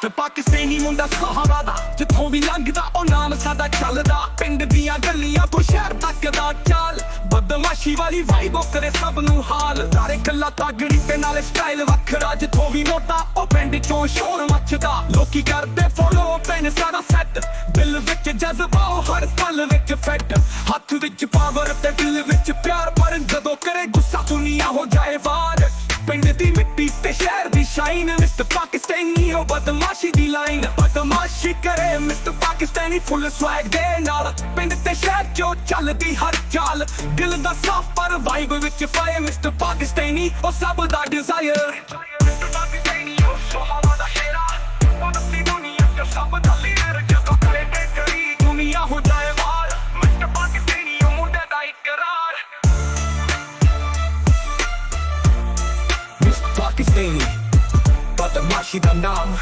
Mister Pakistani ਮੁੰਡਾ ਸਹਾਰਾ ਦਾ, ਜਿੱਥੋਂ ਵੀ ਲੰਘਦਾ ਉਹ ਨਾਮ ਸਾਡਾ ਚੱਲਦਾ। ਪਿੰਡ ਦੀਆਂ ਗਲੀਆਂ ਤੋਂ ਸ਼ਹਿਰ ਤੱਕ ਦਾ ਚਾਲ, ਬਦਮਾਸ਼ੀ ਵਾਲੀ ਵਾਈਬ ਕਰੇ ਸਭ ਨੂੰ ਹਾਲ। ਸਾਰੇ ਕੱਲਾ ਤਾਗੜੀ ਤੇ ਨਾਲੇ ਸਟਾਈਲ ਵੱਖਰਾ, ਜਿੱਥੋਂ ਵੀ ਨੋਟਾ ਉਹ ਪਿੰਡ ਚੋਂ ਸ਼ੋਰ ਮੱਚਦਾ। ਲੋਕੀ ਕਰਦੇ ਫੋਲੋ ਪੈਨ ਸਾਰਾ ਸੈੱਟ, ਦਿਲ ਵਿੱਚ ਜਜ਼ਬਾ ਉਹ ਹਰ ਪਲ ਵਿੱਚ ਫਿੱਟ। ਹੱਥ ਵਿੱਚ ਪਾਵਰ ਤੇ ਦਿਲ ਵਿੱਚ ਪਿਆਰ, ਪਰ ਜਦੋਂ ਕਰੇ ਗੁੱਸਾ ਦੁਨੀਆ ਹੋ ਜਾਏ ਵਾਰ। ਪਿੰਡ ਦੀ ਮਿੱਟੀ ਤੇ ਸ਼ਹਿਰ ਦੀ ਸ਼ਾਈਨ, ਮਿਸਟਰ ਪਾਕਿਸਤਾਨੀ ਉਹ ਬਦਮਾਸ਼ੀ ਦੀ ਲਾਈਨ। ਬਦਮਾਸ਼ੀ ਕਰੇ ਮਿਸਟਰ ਪਾਕਿਸਤਾਨੀ ਫੁੱਲ ਸਵੈਗ ਦੇ ਨਾਲ, ਪਿੰਡ ਤੇ ਸ਼ਹਿਰ ਚੋਂ ਚੱਲਦੀ ਹਰ ਚਾਲ। ਦਿਲ ਦਾ ਸਾਫ ਪਰ ਵਾਈਬ ਵਿੱਚ ਪਾਏ ਮਿਸਟਰ ਪਾਕਿਸਤਾਨੀ ਉਹ ਸਭ ਦਾ ਡਿਜ਼ਾਇਰ। ਮਿਸਟਰ ਪਾਕਿਸਤਾਨੀ ਉਹ ਸਹਾਰਾ ਦਾ ਸ਼ੇਰਾ, ਪੂਰੀ ਦੁਨੀਆ ਚ ਸਭ ਦਾ ਲੀਡਰ। ਜਦੋਂ ਕਰੇ ਤੇ ਕਰੀ ਦੁਨੀਆ ਹੋ ਜਾਏ ਵਾਰ, ਮਿਸਟਰ ਪਾਕਿਸਤਾਨੀ ਉਹ ਮੁੰਡੇ ਦਾ ਇਕਰਾਰ। ਮਿਸਟਰ ਪਾਕਿਸਤਾਨੀ ਬਦਮਾਸ਼ੀ ਦਾ ਨਾਮ।